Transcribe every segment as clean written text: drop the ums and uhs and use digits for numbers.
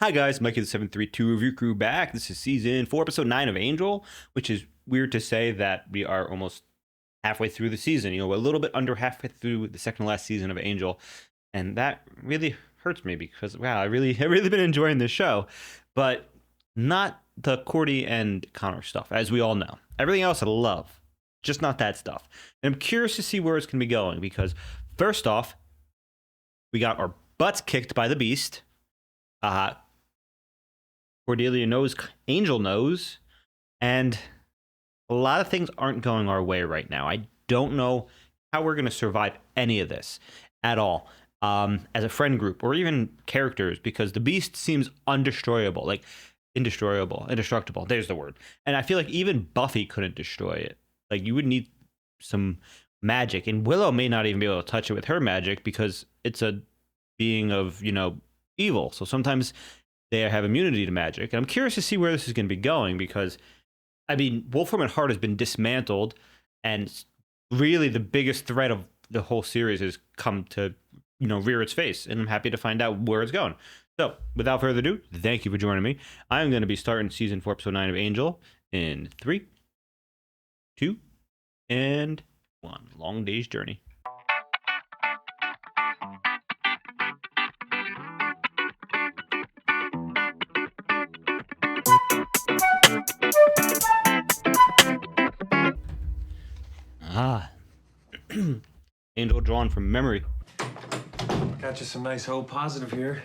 Hi guys, Mikey the 732 Review Crew back. This is season 4, episode 9 of Angel, which is weird to say that we are almost halfway through the season. You know, a little bit under halfway through the second to last season of Angel, and that really hurts me because wow, I really been enjoying this show, but not the Cordy and Connor stuff, as we all know. Everything else I love, just not that stuff. And I'm curious to see where it's gonna be going because first off, we got our butts kicked by the Beast. Cordelia knows, Angel knows, and a lot of things aren't going our way right now. I don't know how we're going to survive any of this at all as a friend group or even characters, because the Beast seems undestroyable, like indestructible. There's the word. And I feel like even Buffy couldn't destroy it. Like, you would need some magic, and Willow may not even be able to touch it with her magic because it's a being of, you know, evil. So sometimes they have immunity to magic. And I'm curious to see where this is going to be going because, I mean, Wolfram and Hart has been dismantled, and really the biggest threat of the whole series has come to, you know, rear its face. And I'm happy to find out where it's going. So, without further ado, thank you for joining me. I'm going to be starting season 4, episode 9 of Angel in 3, 2, and 1. Long day's journey. Angel drawn from memory. Got you some nice O positive here.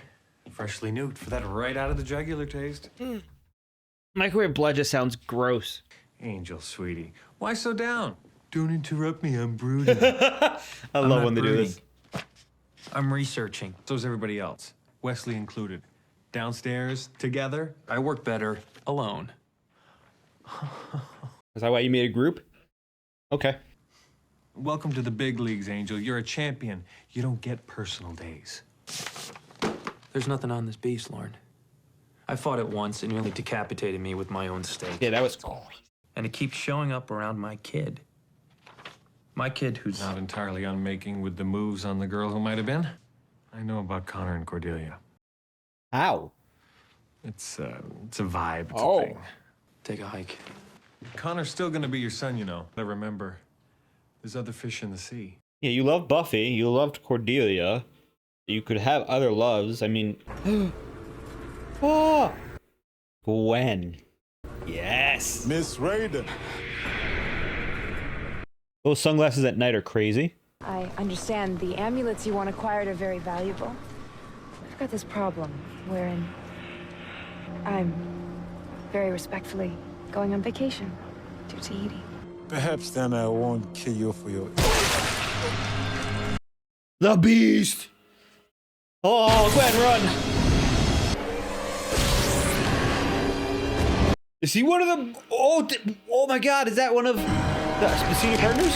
Freshly nuked for that right out of the jugular taste. Microwave blood just sounds gross. Angel, sweetie. Why so down? Don't interrupt me, I'm brooding. I love when they do this. I'm researching. So's everybody else, Wesley included. Downstairs, together. I work better alone. Is that why you made a group? Okay. Welcome to the big leagues, Angel. You're a champion. You don't get personal days. There's nothing on this beast, Lauren. I fought it once and nearly decapitated me with my own stake. Yeah, that was cool. And it keeps showing up around my kid. My kid who's... Not entirely unmaking with the moves on the girl who might have been. I know about Connor and Cordelia. How? It's a vibe. It's Oh. a thing. Take a hike. Connor's still gonna be your son, you know. But remember, there's other fish in the sea. Yeah, you love Buffy. You loved Cordelia. You could have other loves. I mean... oh! Gwen. Yes! Miss Raiden. Those sunglasses at night are crazy. I understand the amulets you want acquired are very valuable. I've got this problem wherein I'm very respectfully going on vacation to Tahiti. Perhaps then I won't kill you for your... The Beast! Oh, Gwen, run! Is he one of the... oh, oh my god, is that one of the senior partners?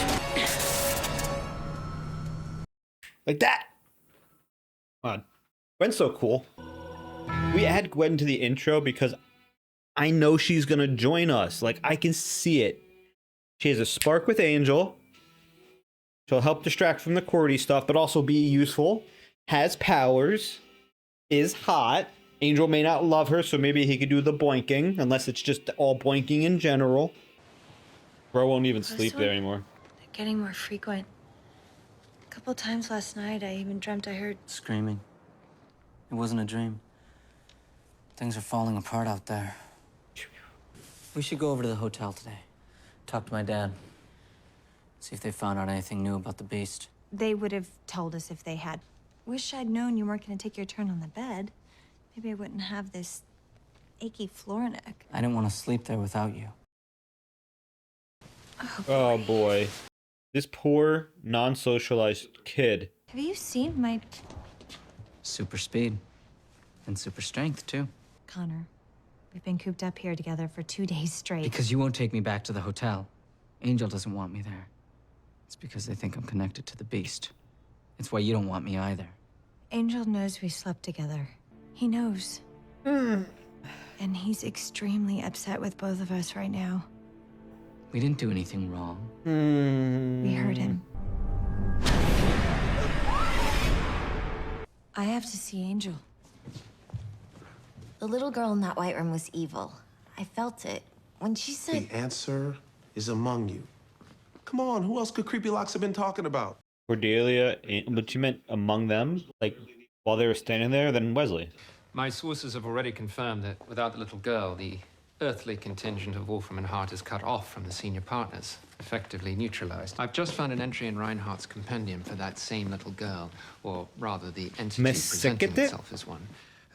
Like that. Come on. Gwen's so cool. We add Gwen to the intro because I know she's gonna join us. Like, I can see it. She has a spark with Angel. She'll help distract from the Cordy stuff, but also be useful. Has powers. Is hot. Angel may not love her, so maybe he could do the boinking, unless it's just all boinking in general. Bro won't even sleep there anymore. They're getting more frequent. A couple times last night, I even dreamt I heard... Screaming. It wasn't a dream. Things are falling apart out there. We should go over to the hotel today. Talk to my dad. See if they found out anything new about the Beast. They would have told us if they had. Wish I'd known you weren't going to take your turn on the bed. Maybe I wouldn't have this achy floor neck. I didn't want to sleep there without you. Oh boy. This poor, non-socialized kid. Have you seen my... Super speed. And super strength, too. Connor, we've been cooped up here together for 2 days straight. Because you won't take me back to the hotel. Angel doesn't want me there. It's because they think I'm connected to the Beast. It's why you don't want me either. Angel knows we slept together. He knows. And he's extremely upset with both of us right now. We didn't do anything wrong. We hurt him. I have to see Angel. The little girl in that white room was evil. I felt it. When she said, The answer is among you. Come on, who else could Creepy Locks have been talking about? Cordelia, but you meant among them, like while they were standing there, then Wesley. My sources have already confirmed that without the little girl, the earthly contingent of Wolfram and Hart is cut off from the senior partners, effectively neutralized. I've just found an entry in Reinhardt's compendium for that same little girl, or rather the entity presenting Messektet? itself as one.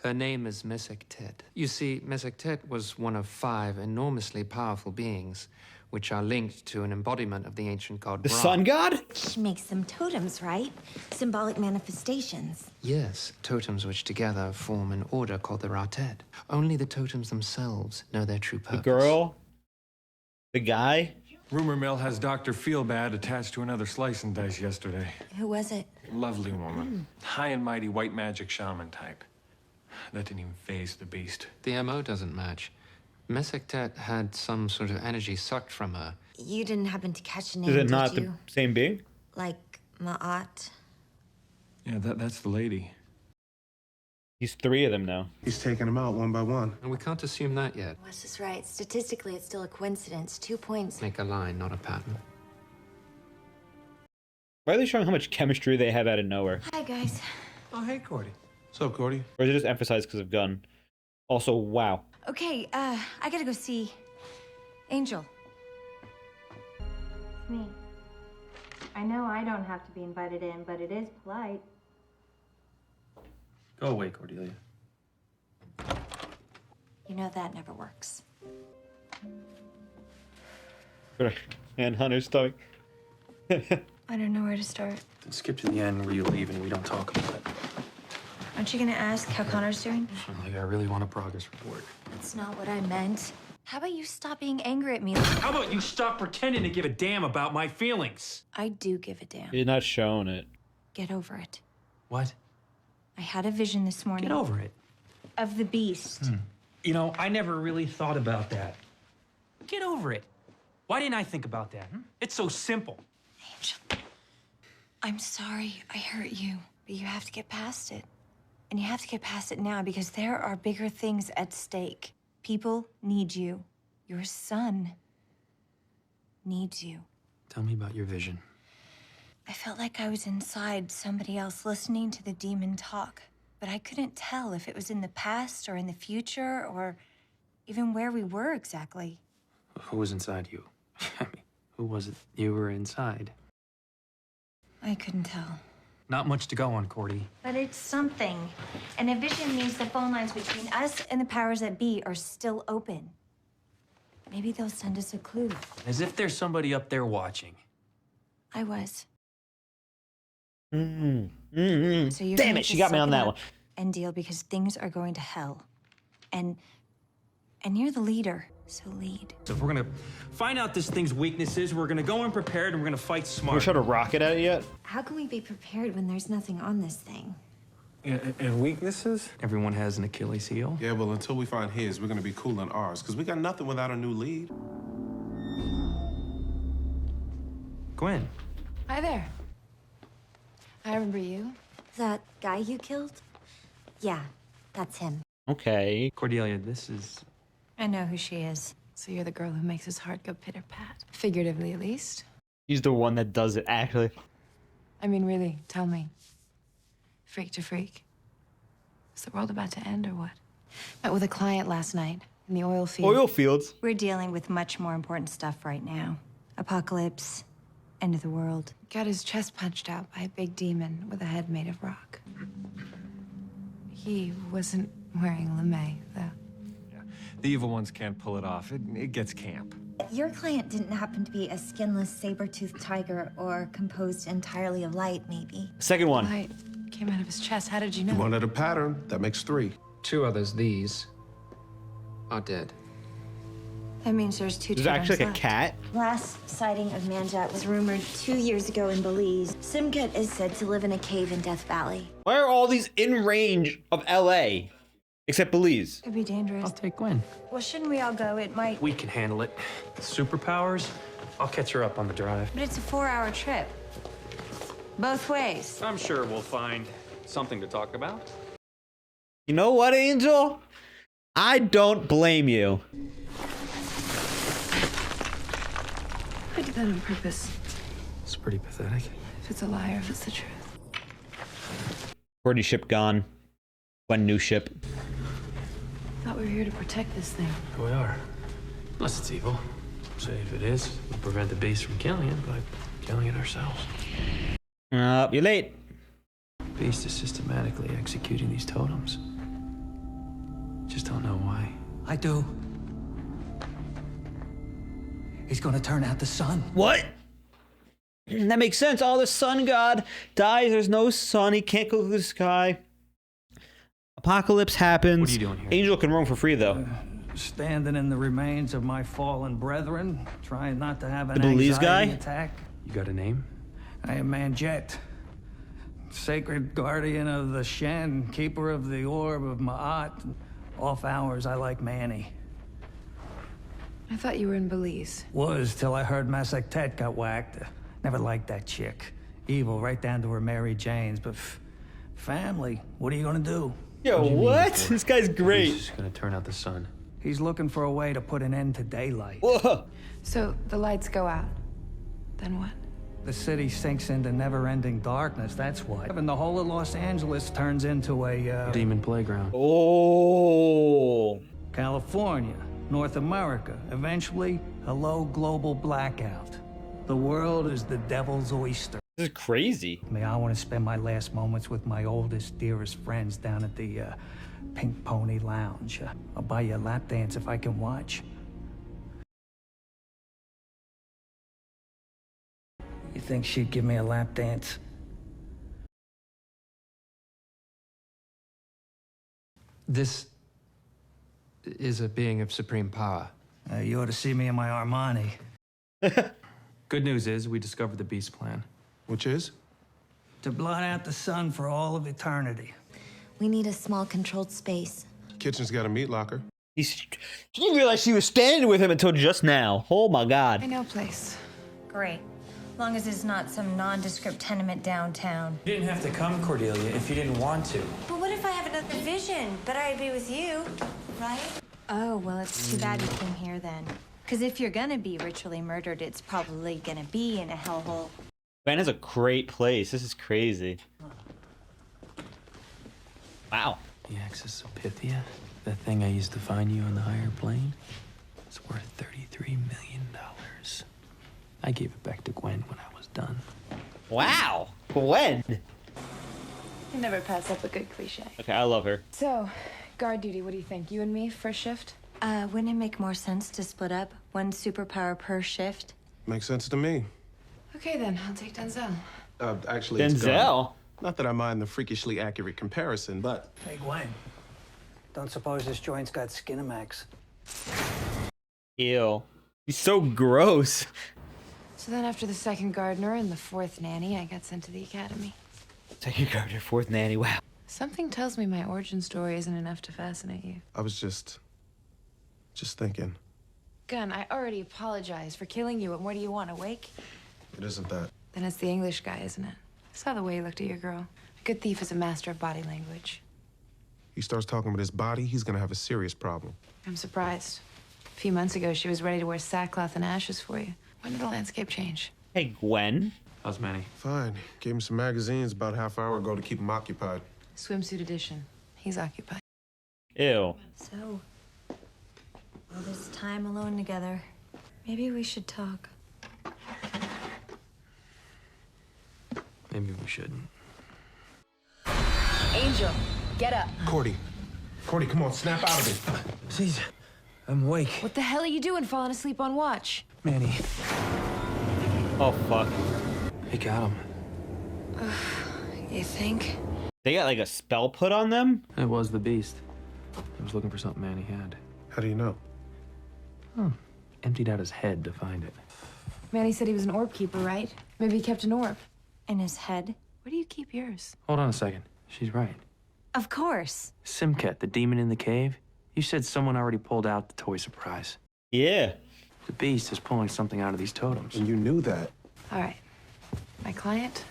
Her name is Messektet. You see, Messektet was one of 5 enormously powerful beings, which are linked to an embodiment of the ancient god The Ra. sun god? she makes them totems, right? Symbolic manifestations. Yes, totems which together form an order called the Rated. Only the totems themselves know their true The purpose. girl? The guy? Rumor mill has Dr. Feelbad attached to another slice and dice yesterday. Who was it? Lovely woman. High and mighty white magic shaman type. That didn't even faze the beast. The MO doesn't match. Messektet had some sort of energy sucked from her. You didn't happen to catch a name, Is it not did the you? same being? Like Ma'at? Yeah, that's the lady. He's 3 of them now. He's taking them out one by one. And we can't assume that yet. Wes is right. Statistically, it's still a coincidence. 2 points. Make a line, not a pattern. Why are they showing how much chemistry they have out of nowhere? Hi, guys. Oh, hey, Cordy. What's up, Cordy? Or is it just emphasized because of Gunn? Also, wow. Okay, I gotta go see Angel. It's me. I know I don't have to be invited in, but it is polite. Go away, Cordelia. You know that never works. And Hunter's stomach. I don't know where to start. Then skip to the end where you leave and we don't talk about it. Aren't you gonna ask how Connor's doing? Like, I really want a progress report. That's not what I meant. How about you stop being angry at me? How about you stop pretending to give a damn about my feelings? I do give a damn. You're not showing it. Get over it. What? I had a vision this morning. Get over it. Of the beast. You know, I never really thought about that. Get over it. Why didn't I think about that? It's so simple. Angel, I'm sorry I hurt you, but you have to get past it. And you have to get past it now because there are bigger things at stake. People need you. Your son needs you. Tell me about your vision. I felt like I was inside somebody else listening to the demon talk, but I couldn't tell if it was in the past or in the future or even where we were exactly. Who was inside you? I mean, who was it you were inside? I couldn't tell. Not much to go on, Cordy. But it's something. And a vision means the phone lines between us and the powers that be are still open. Maybe they'll send us a clue. As if there's somebody up there watching. I was. So So you're Damn gonna it, she just got me suck on it that up one. And deal because things are going to hell. And you're the leader, so lead. So if we're gonna find out this thing's weaknesses, we're gonna go unprepared and we're gonna fight We smart. shot a rocket at it yet? How can we be prepared when there's nothing on this thing? And weaknesses? Everyone has an Achilles heel. Yeah, well, until we find his, we're gonna be cool on ours, because we got nothing without a new lead. Gwen. Hi there. I remember you. That guy you killed? Yeah, that's him. Okay. Cordelia, this is... I know who she is. So you're the girl who makes his heart go pitter-pat. Figuratively, at least. He's the one that does it, actually. I mean, really, tell me. Freak to freak. Is the world about to end or what? Met with a client last night in the oil field. Oil fields. We're dealing with much more important stuff right now. Apocalypse, end of the world. Got his chest punched out by a big demon with a head made of rock. He wasn't wearing lame, though. The evil ones can't pull it off. It gets camp. Your client didn't happen to be a skinless, saber-toothed tiger or composed entirely of light, maybe. Second one. Light came out of his chest. How did you know? You wanted a pattern. That makes 3. 2 others, these, are dead. That means there's 2 There's actually like a left. cat. Last sighting of Manjat was rumored 2 years ago in Belize. Simket is said to live in a cave in Death Valley. Why are all these in range of LA? Except Belize. Could be dangerous. I'll take Gwen. Well, shouldn't we all go? It might. We can handle it. Superpowers? I'll catch her up on the drive. But it's a 4-hour trip. Both ways. I'm sure we'll find something to talk about. You know what, Angel? I don't blame you. I did that on purpose. It's pretty pathetic. If it's a lie or if it's the truth. Cordy ship gone. One new ship. Thought we were here to protect this thing. We are. Unless it's evil. Say if it is, we'll prevent the beast from killing it by killing it ourselves. You're late. Beast is systematically executing these totems. Just don't know why. I do. He's gonna turn out the sun. What? That makes sense. Oh, the sun god dies. There's no sun. He can't go through the sky. Apocalypse happens. What are you doing here? Angel can roam for free, though. Standing in the remains of my fallen brethren, trying not to have an The Belize anxiety guy? attack. You got a name? I am Manjet, sacred guardian of the Shen, keeper of the orb of Ma'at. Off hours, I like Manny. I thought you were in Belize. Was till I heard Masek Tet got whacked. Never liked that chick. Evil right down to her Mary Janes, but family, what are you gonna do? Yo, what? This guy's great. He's gonna turn out the sun. He's looking for a way to put an end to daylight. Whoa. So the lights go out. Then what? The city sinks into never-ending darkness, that's what. And the whole of Los Angeles turns into a, Demon playground. Oh. California, North America, eventually a low global blackout. The world is the devil's oyster. This is crazy. I mean, I want to spend my last moments with my oldest, dearest friends down at the Pink Pony Lounge. I'll buy you a lap dance if I can watch. You think she'd give me a lap dance? This is a being of supreme power. You ought to see me in my Armani. Good news is we discovered the beast plan. Which is? To blot out the sun for all of eternity. We need a small controlled space. Kitchen's got a meat locker. She didn't realize she was standing with him until just now. Oh my I god. know a place. Great. Long as it's not some nondescript tenement downtown. You didn't have to come, Cordelia, if you didn't want to. But what if I have another vision? Better I'd be with you, right? Oh, well, it's too bad you came here then. Because if you're gonna be ritually murdered, it's probably gonna be in a hellhole. Gwen has a great place. This is crazy. Wow. The Axis of Pythia, that thing I used to find you on the higher plane, it's worth $33 million. I gave it back to Gwen when I was done. Wow. Gwen. You never pass up a good cliche. Okay, I love her. So, guard duty, what do you think? You and me, first shift? Wouldn't it make more sense to split up? One superpower per shift? Makes sense to me. Okay then, I'll take Denzel. Actually, it's Gunn. Denzel. Not that I mind the freakishly accurate comparison, but Hey, Gwen. Don't suppose this joint's got Skinamax? Ew. He's so gross. So then after the second gardener and the fourth nanny, I got sent to the academy. Second gardener, fourth nanny. Wow. Something tells me my origin story isn't enough to fascinate you. I was just thinking. Gun, I already apologized for killing you, and what do you want, a wake? It isn't that. Then it's the English guy, isn't it? I saw the way he looked at your girl. A good thief is a master of body language. He starts talking with his body, he's gonna have a serious problem. I'm surprised. A few months ago, she was ready to wear sackcloth and ashes for you. When did the landscape change? Hey, Gwen. How's Manny? Fine. Gave him some magazines about half hour ago to keep him occupied. Swimsuit edition. He's occupied. Ew. So, all this time alone together, maybe we should talk. Maybe we shouldn't. Angel, get up. Cordy, come on, snap out of it. Jeez, I'm awake. What the hell are you doing falling asleep on watch? Manny. Oh, fuck. He got him. You think? They got like a spell put on them? It was the beast. I was looking for something Manny had. How do you know? Emptied out his head to find it. Manny said he was an orb keeper, right? Maybe he kept an orb. In his head? Where do you keep yours? Hold on a second. She's right. Of course. Simket, the demon in the cave, you said someone already pulled out the toy surprise. Yeah. The beast is pulling something out of these totems. And you knew that. All right. My client,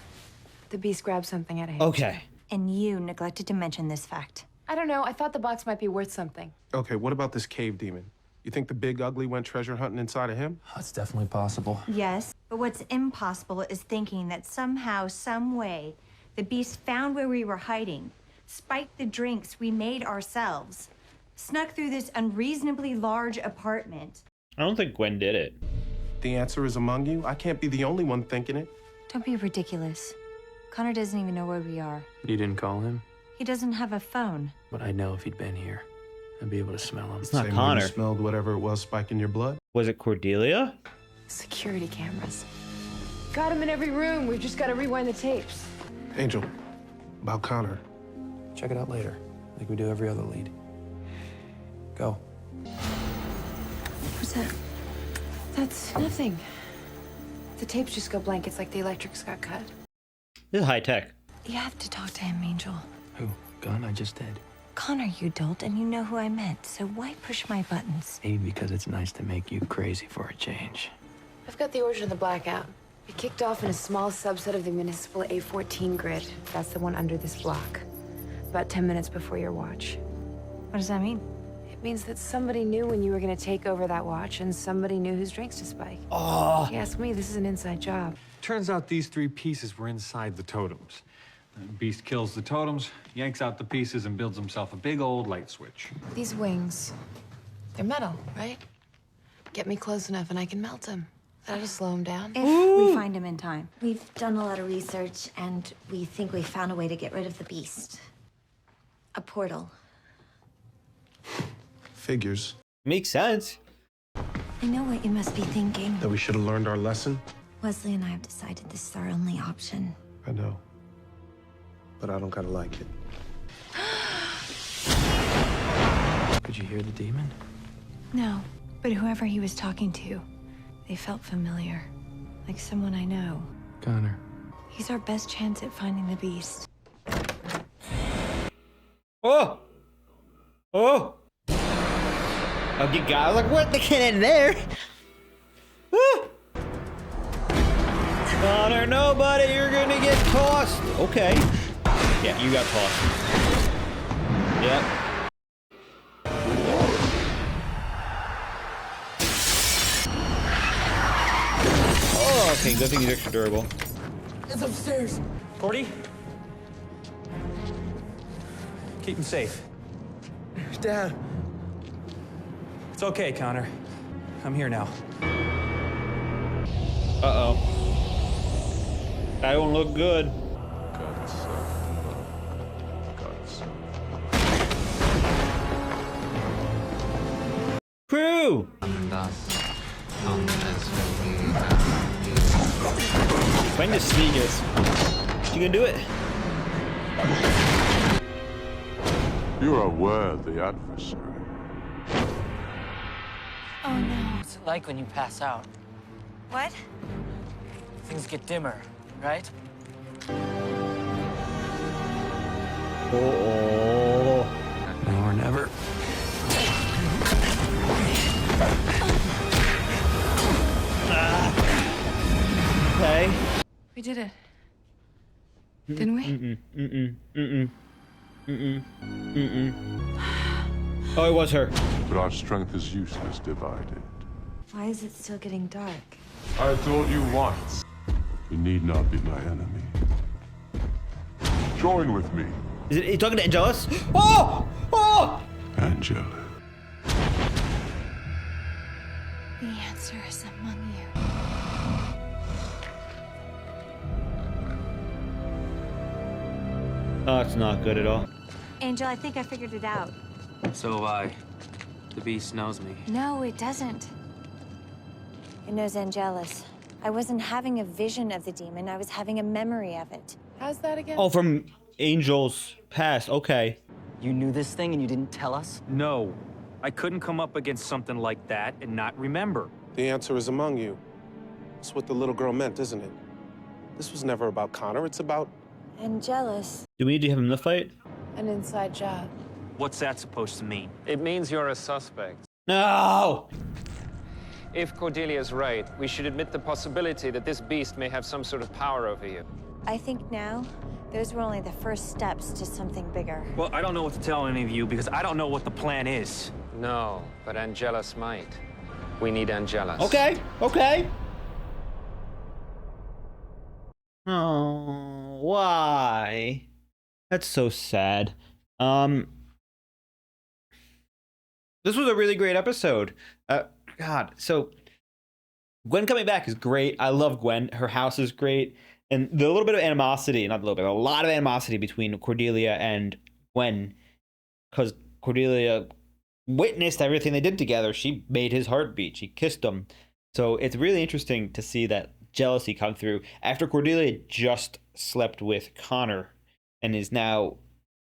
the beast grabbed something out of him. Okay. And you neglected to mention this fact. I don't know. I thought the box might be worth something. Okay, what about this cave demon? You think the big ugly went treasure hunting inside of him? That's definitely possible. Yes, but what's impossible is thinking that somehow, some way, the beast found where we were hiding, spiked the drinks we made ourselves, snuck through this unreasonably large apartment. I don't think Gwen did it. The answer is among you. I can't be the only one thinking it. Don't be ridiculous. Connor doesn't even know where we are. You didn't call him? He doesn't have a phone. But I'd know if he'd been here. I'd be able to smell him. It's not Same way Connor. you smelled whatever it was spiking your blood. Was it Cordelia? Security cameras. Got him in every room. We've just got to rewind the tapes. Angel, about Connor. Check it out later, like we do every other lead. Go. What's that? That's nothing. The tapes just go blank. It's like the electrics got cut. This is high tech. You have to talk to him, Angel. Who? Gun? I just did. Connor, you dolt, and you know who I meant, so why push my buttons? Maybe because it's nice to make you crazy for a change. I've got the origin of the blackout. It kicked off in a small subset of the municipal A14 grid. That's the one under this block. About 10 minutes before your watch. What does that mean? It means that somebody knew when you were going to take over that watch, and somebody knew whose drinks to spike. Oh. If you ask me, this is an inside job. Turns out these 3 pieces were inside the totems. The beast kills the totems, yanks out the pieces, and builds himself a big old light switch. These wings, they're metal, right? Get me close enough and I can melt them. That'll slow him down. If we find him in time. We've done a lot of research, and we think we found a way to get rid of the beast. A portal. Figures. Makes sense. I know what you must be thinking. That we should have learned our lesson? Wesley and I have decided this is our only option. I know. But I don't gotta like it. Could you hear the demon? No, but whoever he was talking to, they felt familiar. Like someone I know. Connor. He's our best chance at finding the beast. Oh! Oh! Oh, you got like what? They can't end there. Woo! Connor, nobody, you're gonna get tossed. Okay. Yeah, you got tossed. Yep. Oh, okay, good thing he's extra durable. It's upstairs. Cordy? Keep him safe. Dad. It's okay, Connor. I'm here now. Uh-oh. That won't look good. Crew! Find the sneakers. You gonna do it? You're a worthy adversary. Oh no. What's it like when you pass out? What? Things get dimmer, right? Oh. Now or never. Okay. We did it. Didn't we? Oh, it was her. But our strength is useless divided. Why is it still getting dark? I told you once. You need not be my enemy. Join with me, Is he talking to Angelus? Oh! Oh! Angela. The answer is among you. Oh, it's not good at all. Angel, I think I figured it out. So have I. The beast knows me. No, it doesn't. It knows Angelus. I wasn't having a vision of the demon, I was having a memory of it. How's that again? Oh, from Angel's past. Okay. You knew this thing and you didn't tell us? No. I couldn't come up against something like that and not remember. The answer is among you. That's what the little girl meant, isn't it? This was never about Connor, it's about... Angelus. Do we need to have him in the fight? An inside job. What's that supposed to mean? It means you're a suspect. No! If Cordelia's right, we should admit the possibility that this beast may have some sort of power over you. I think now Those were only the first steps to something bigger. Well, I don't know what to tell any of you because I don't know what the plan is. No, but Angelus might. We need Angelus. Okay, okay. Oh, why? That's so sad. This was a really great episode. God, so Gwen coming back is great. I love Gwen. Her house is great. And the little bit of animosity, not a little bit, a lot of animosity between Cordelia and Gwen, because Cordelia witnessed everything they did together. She made his heart beat. She kissed him. So it's really interesting to see that jealousy come through after Cordelia just slept with Connor and is now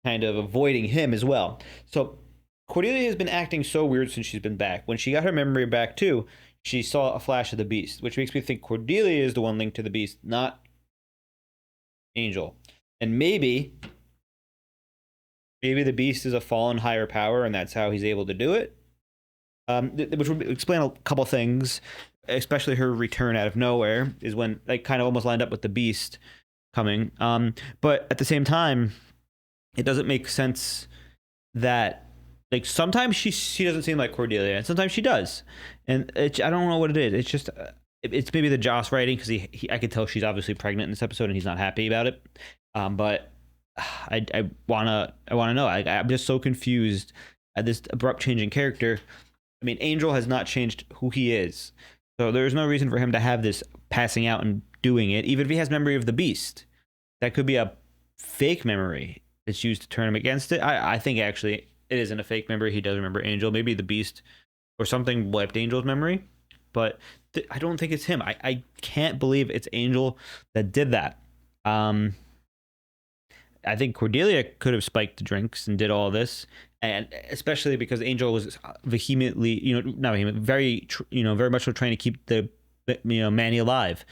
kind of avoiding him as well. So Cordelia has been acting so weird since she's been back. When she got her memory back too, she saw a flash of the Beast, which makes me think Cordelia is the one linked to the Beast, not Angel. And maybe the Beast is a fallen higher power and that's how he's able to do it. Which would explain a couple things, especially her return out of nowhere is when like kind of almost lined up with the Beast coming. But at the same time, it doesn't make sense that like sometimes she doesn't seem like Cordelia and sometimes she does. And I don't know what it is. It's just it's maybe the Joss writing because I could tell she's obviously pregnant in this episode and he's not happy about it. But I wanna know. I'm just so confused at this abrupt change in character. I mean, Angel has not changed who he is, so there's no reason for him to have this passing out and doing it. Even if he has memory of the Beast, that could be a fake memory that's used to turn him against it. I think actually it isn't a fake memory. He does remember Angel. Maybe the Beast or something wiped Angel's memory, but I don't think it's him. I can't believe it's Angel that did that. I think Cordelia could have spiked the drinks and did all this, and especially because Angel was vehemently, not vehement, very much so trying to keep the, Manny alive.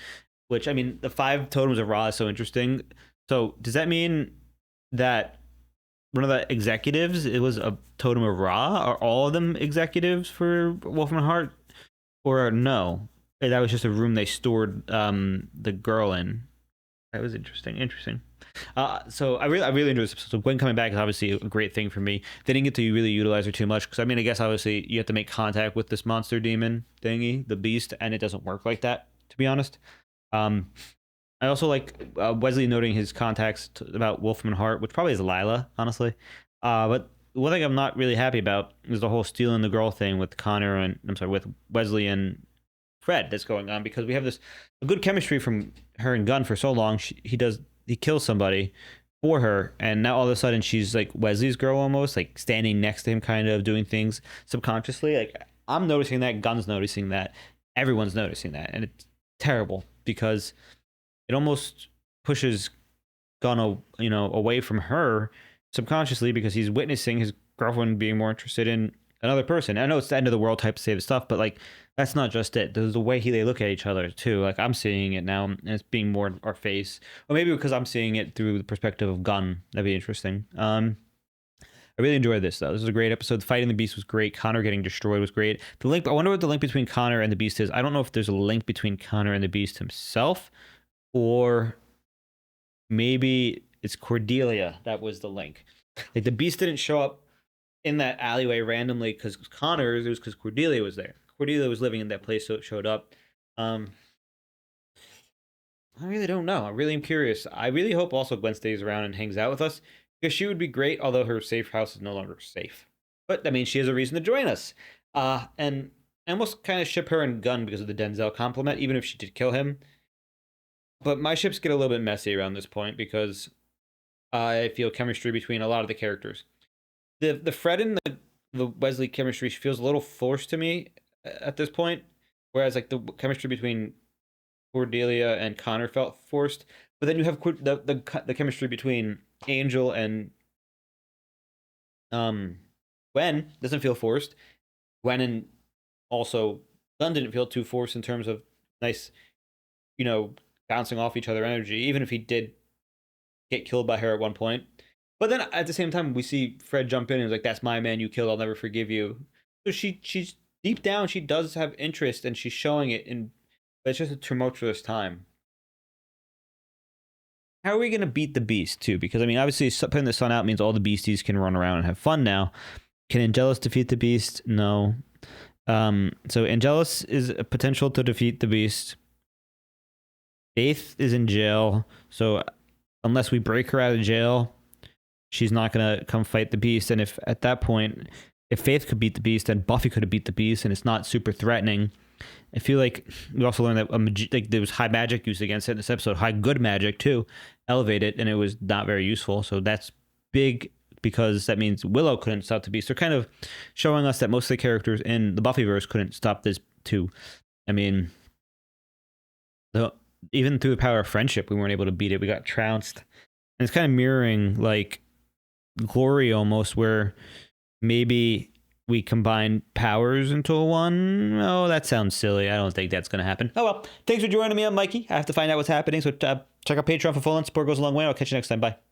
Which, I mean, the 5 totems of Ra is so interesting. So does that mean that one of the executives, it was a totem of Ra? Are all of them executives for Wolfram and Hart? Or no? That was just a room they stored the girl in. That was interesting. So I really enjoyed this episode. So Gwen coming back is obviously a great thing for me. They didn't get to really utilize her too much because I mean I guess obviously you have to make contact with this monster demon thingy, the Beast, and it doesn't work like that, to be honest. I also like Wesley noting his contacts about Wolfram and Hart, which probably is Lila, honestly. But one thing I'm not really happy about is the whole stealing the girl thing with Connor and with Wesley and Fred that's going on, because we have a good chemistry from her and Gunn for so long. He kills somebody for her, and now all of a sudden she's like Wesley's girl almost, like standing next to him, kind of doing things subconsciously. Like I'm noticing that, Gunn's noticing that, everyone's noticing that, and it's terrible because it almost pushes Gunn, away from her subconsciously because he's witnessing his girlfriend being more interested in another person. I know it's the end of the world type save stuff, but like that's not just it. There's the way they look at each other too. Like I'm seeing it now, and it's being more in our face, or maybe because I'm seeing it through the perspective of Gunn. That'd be interesting. I really enjoyed this though. This was a great episode. Fighting the Beast was great. Connor getting destroyed was great. I wonder what the link between Connor and the Beast is. I don't know if there's a link between Connor and the Beast himself, or maybe it's Cordelia that was the link. Like the Beast didn't show up in that alleyway randomly because Connor, it was because Cordelia was there. Cordelia was living in that place, so it showed up. I really don't know. I really am curious. I really hope also Gwen stays around and hangs out with us, because she would be great, although her safe house is no longer safe. But that means she has a reason to join us. And I almost kind of ship her and Gunn because of the Denzel compliment, even if she did kill him. But my ships get a little bit messy around this point because I feel chemistry between a lot of the characters. The Fred and the Wesley chemistry feels a little forced to me at this point, whereas like the chemistry between Cordelia and Connor felt forced. But then you have the chemistry between Angel and Gwen doesn't feel forced. Gwen and also Gunn didn't feel too forced in terms of nice, bouncing off each other energy, even if he did get killed by her at one point. But then at the same time, we see Fred jump in and is like, "That's my man you killed. I'll never forgive you." So she's deep down, she does have interest, and she's showing it. But it's just a tumultuous time. how are we going to beat the Beast, too? Because, I mean, obviously, putting the sun out means all the beasties can run around and have fun now. Can Angelus defeat the Beast? No. So Angelus is a potential to defeat the Beast. Faith is in jail, so unless we break her out of jail, she's not going to come fight the Beast. And if at that point, if Faith could beat the Beast, then Buffy could have beat the Beast, and it's not super threatening. I feel like we also learned that like there was high magic used against it in this episode, high good magic too, elevate it, and it was not very useful. So that's big because that means Willow couldn't stop the Beast. They're kind of showing us that most of the characters in the Buffyverse couldn't stop this too. I mean, even through the power of friendship, we weren't able to beat it. We got trounced. And it's kind of mirroring like Glory almost, where maybe we combine powers into one. Oh, that sounds silly. I don't think that's going to happen. Oh, well. Thanks for joining me. I'm Mikey. I have to find out what's happening. So check out Patreon for full on support goes a long way. I'll catch you next time. Bye.